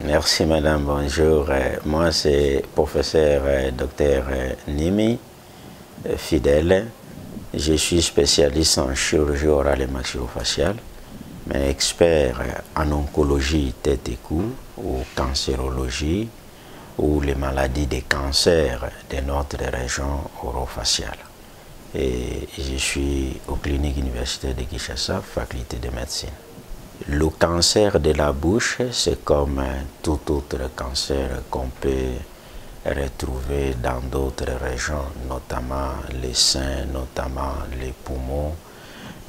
Merci madame, bonjour. Moi c'est professeur Dr Nimi Fidèle. Je suis spécialiste en chirurgie orale et maxillofaciale, mais expert en oncologie tête et cou ou cancérologie ou les maladies des cancers de notre région orofaciale. Et je suis aux cliniques universitaires de Kinshasa, faculté de médecine. Le cancer de la bouche, c'est comme tout autre cancer qu'on peut retrouver dans d'autres régions, notamment les seins, notamment les poumons.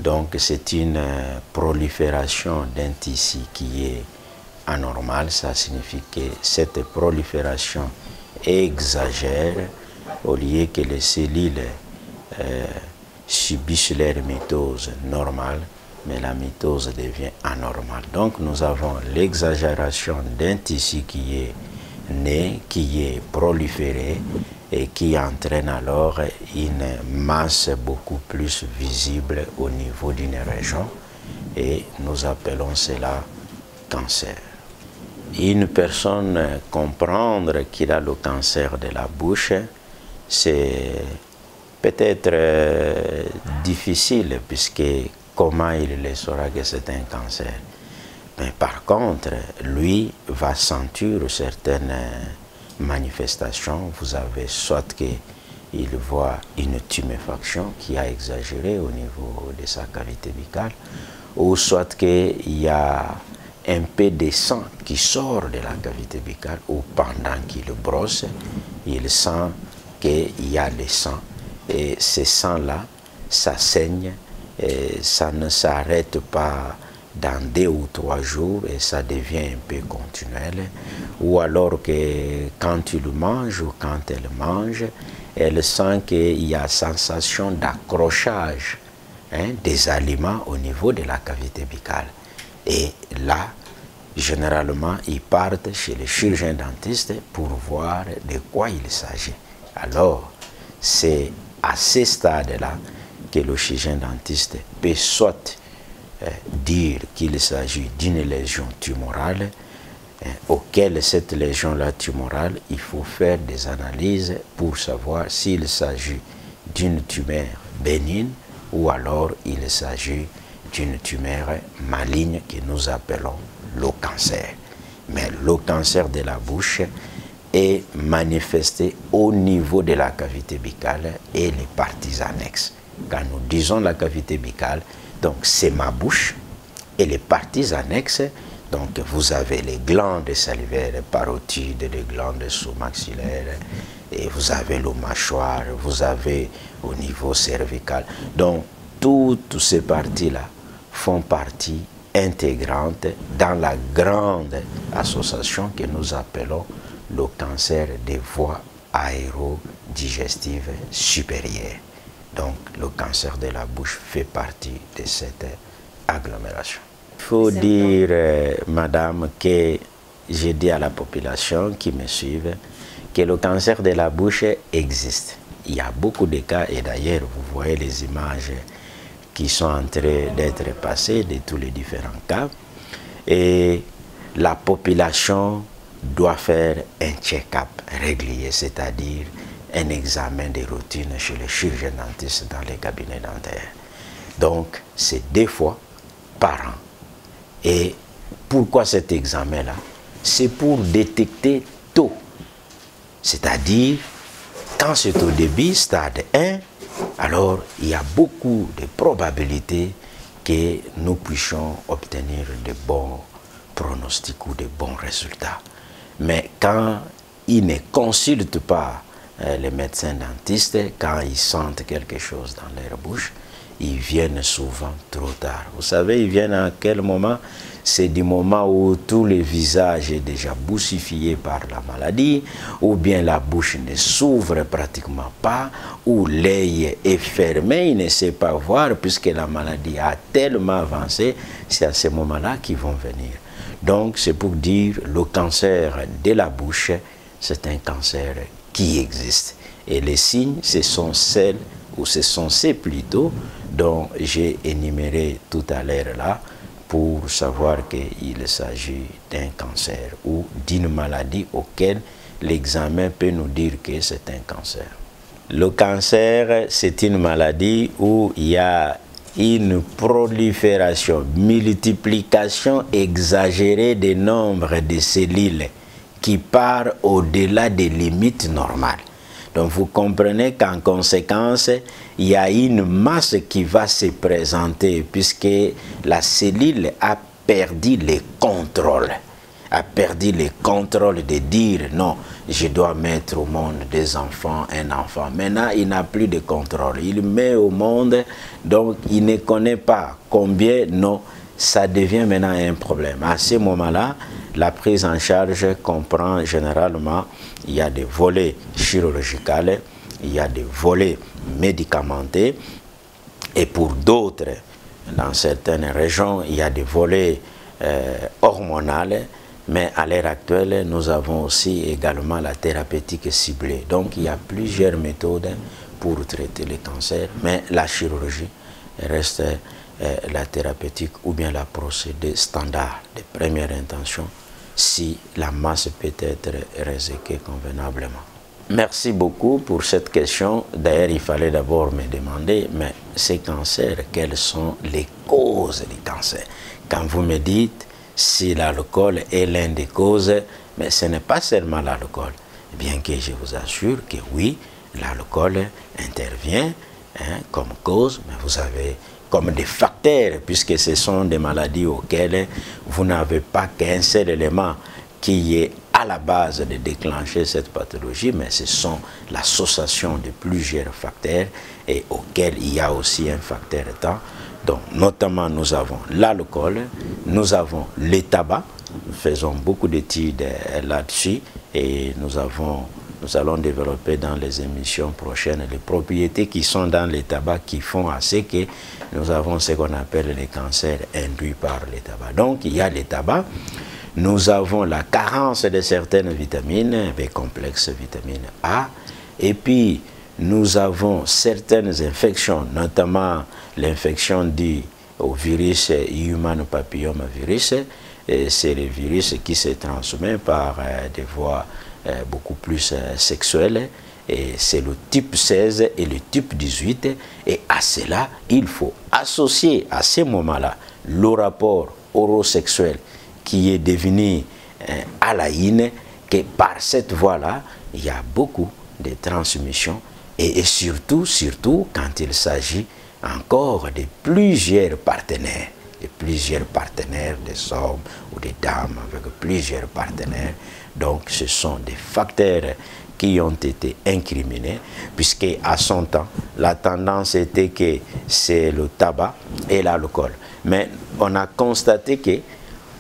Donc c'est une prolifération d'un tissu qui est anormale. Ça signifie que cette prolifération exagère au lieu que les cellules subissent leur mitose normale, mais la mitose devient anormale. Donc nous avons l'exagération d'un tissu qui est né, qui est proliféré et qui entraîne alors une masse beaucoup plus visible au niveau d'une région et nous appelons cela cancer. Une personne comprendre qu'il a le cancer de la bouche, c'est peut-être difficile puisque comment il le saura que c'est un cancer? Mais par contre, lui va sentir certaines manifestations. Vous avez soit qu'il voit une tuméfaction qui a exagéré au niveau de sa cavité buccale, ou soit qu'il y a un peu de sang qui sort de la cavité buccale, ou pendant qu'il brosse, il sent qu'il y a le sang. Et ce sang-là, ça saigne. Et ça ne s'arrête pas dans 2 ou 3 jours et ça devient un peu continuel. Ou alors que quand il mange ou quand elle mange, elle sent qu'il y a sensation d'accrochage des aliments au niveau de la cavité buccale. Et là, généralement, ils partent chez le chirurgien dentiste pour voir de quoi il s'agit. Alors, c'est à ce stade-là que le chirurgien dentiste peut soit dire qu'il s'agit d'une lésion tumorale, auquel cette lésion-là tumorale, il faut faire des analyses pour savoir s'il s'agit d'une tumeur bénigne ou alors il s'agit d'une tumeur maligne que nous appelons le cancer. Mais le cancer de la bouche est manifesté au niveau de la cavité buccale et les parties annexes. Quand nous disons la cavité buccale, donc c'est ma bouche et les parties annexes, donc vous avez les glandes salivaires, les parotides, les glandes sous-maxillaires, et vous avez le mâchoire, vous avez au niveau cervical. Donc toutes ces parties-là font partie intégrante dans la grande association que nous appelons le cancer des voies aérodigestives supérieures. Donc le cancer de la bouche fait partie de cette agglomération. Il faut dire, madame, que j'ai dit à la population qui me suivent que le cancer de la bouche existe. Il y a beaucoup de cas et d'ailleurs vous voyez les images qui sont en train d'être passées de tous les différents cas. Et la population doit faire un check-up régulier, c'est-à-dire un examen de routine chez le chirurgien dentiste dans les cabinets dentaires. Donc, c'est 2 fois par an. Et pourquoi cet examen-là? C'est pour détecter tôt. C'est-à-dire, quand c'est au début, stade 1, alors il y a beaucoup de probabilités que nous puissions obtenir de bons pronostics ou de bons résultats. Mais quand ils ne consultent pas les médecins dentistes, quand ils sentent quelque chose dans leur bouche, ils viennent souvent trop tard. Vous savez, ils viennent à quel moment? C'est du moment où tout le visage est déjà boussifié par la maladie, ou bien la bouche ne s'ouvre pratiquement pas, ou l'œil est fermé, il ne sait pas voir, puisque la maladie a tellement avancé, c'est à ce moment-là qu'ils vont venir. Donc, c'est pour dire, le cancer de la bouche, c'est un cancer qui existe. Et les signes, ce sont celles, ou ce sont ces plutôt, dont j'ai énuméré tout à l'heure là, pour savoir qu'il s'agit d'un cancer ou d'une maladie auquel l'examen peut nous dire que c'est un cancer. Le cancer, c'est une maladie où il y a une prolifération, multiplication exagérée des nombres de cellules qui part au-delà des limites normales. Donc vous comprenez qu'en conséquence, il y a une masse qui va se présenter puisque la cellule a perdu le contrôle. A perdu le contrôle de dire non, je dois mettre au monde des enfants, un enfant. Maintenant, il n'a plus de contrôle. Il met au monde, donc il ne connaît pas combien, non, ça devient maintenant un problème. À ce moment-là, la prise en charge comprend généralement, il y a des volets chirurgicaux, il y a des volets médicamenteux, et pour d'autres, dans certaines régions, il y a des volets hormonaux, mais à l'heure actuelle, nous avons aussi également la thérapeutique ciblée. Donc il y a plusieurs méthodes pour traiter le cancer, mais la chirurgie reste la thérapeutique ou bien la procédé standard de première intention si la masse peut être réséquée convenablement. Merci beaucoup pour cette question. D'ailleurs, il fallait d'abord me demander, mais ces cancers, quelles sont les causes du cancer? Quand vous me dites si l'alcool est l'une des causes, mais ce n'est pas seulement l'alcool. Bien que je vous assure que oui, l'alcool intervient comme cause, mais vous avez comme des facteurs, puisque ce sont des maladies auxquelles vous n'avez pas qu'un seul élément qui est à la base de déclencher cette pathologie, mais ce sont l'association de plusieurs facteurs et auxquels il y a aussi un facteur temps. Donc, notamment, nous avons l'alcool, nous avons le tabac, nous faisons beaucoup d'études là-dessus et nous allons développer dans les émissions prochaines les propriétés qui sont dans le tabac qui font à ce que nous avons ce qu'on appelle les cancers induits par le tabac. Donc, il y a le tabac. Nous avons la carence de certaines vitamines, des complexes vitamine A, et puis nous avons certaines infections, notamment l'infection due au virus Human Papillomavirus. C'est le virus qui se transmet par des voies beaucoup plus sexuelles, et c'est le type 16 et le type 18, et à cela, il faut associer à ce moment-là le rapport orosexuel qui est devenu à la haine, que par cette voie-là, il y a beaucoup de transmissions et surtout quand il s'agit encore de plusieurs partenaires, des hommes ou des dames avec plusieurs partenaires. Donc ce sont des facteurs qui ont été incriminés, puisque à son temps, la tendance était que c'est le tabac et l'alcool. Mais on a constaté que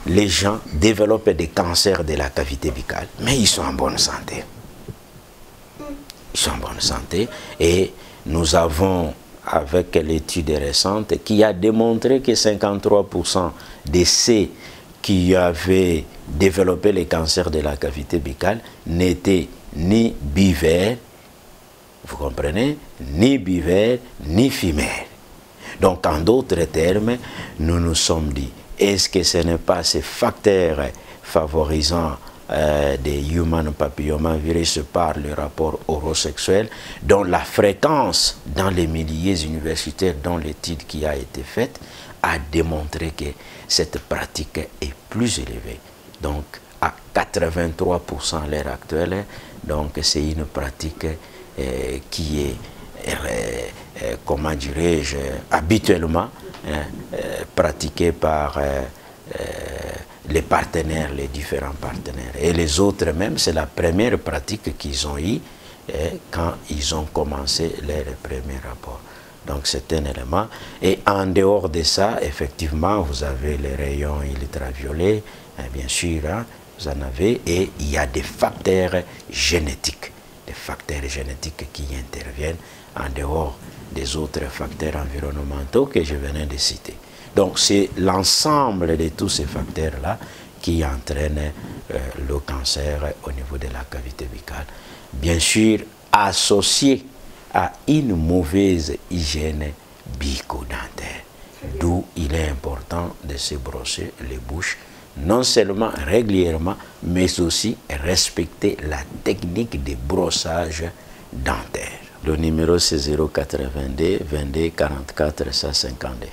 les gens développent des cancers de la cavité buccale, mais ils sont en bonne santé. Ils sont en bonne santé et nous avons, avec l'étude récente, qui a démontré que 53% de ceux qui avaient développé les cancers de la cavité buccale n'étaient ni buveurs, vous comprenez, ni buveurs, ni fumeurs. Donc, en d'autres termes, nous nous sommes dit, est-ce que ce n'est pas ces facteurs favorisant des human papillomavirus par le rapport orosexuel, dont la fréquence dans les milieux universitaires, dont l'étude qui a été faite, a démontré que cette pratique est plus élevée. Donc, à 83% à l'heure actuelle, donc c'est une pratique qui est comment dirais-je, habituellement pratiqué par les partenaires, les différents partenaires. Et les autres même, c'est la première pratique qu'ils ont eue quand ils ont commencé les premiers rapports. Donc c'est un élément. Et en dehors de ça, effectivement, vous avez les rayons ultraviolets, bien sûr, hein, vous en avez, et il y a des facteurs génétiques. Des facteurs génétiques qui interviennent en dehors des autres facteurs environnementaux que je venais de citer. Donc c'est l'ensemble de tous ces facteurs-là qui entraînent le cancer au niveau de la cavité buccale. Bien sûr, associé à une mauvaise hygiène bucco-dentaire. D'où il est important de se brosser les bouches, non seulement régulièrement, mais aussi respecter la technique de brossage dentaire. Le numéro c'est 082 22 44 152.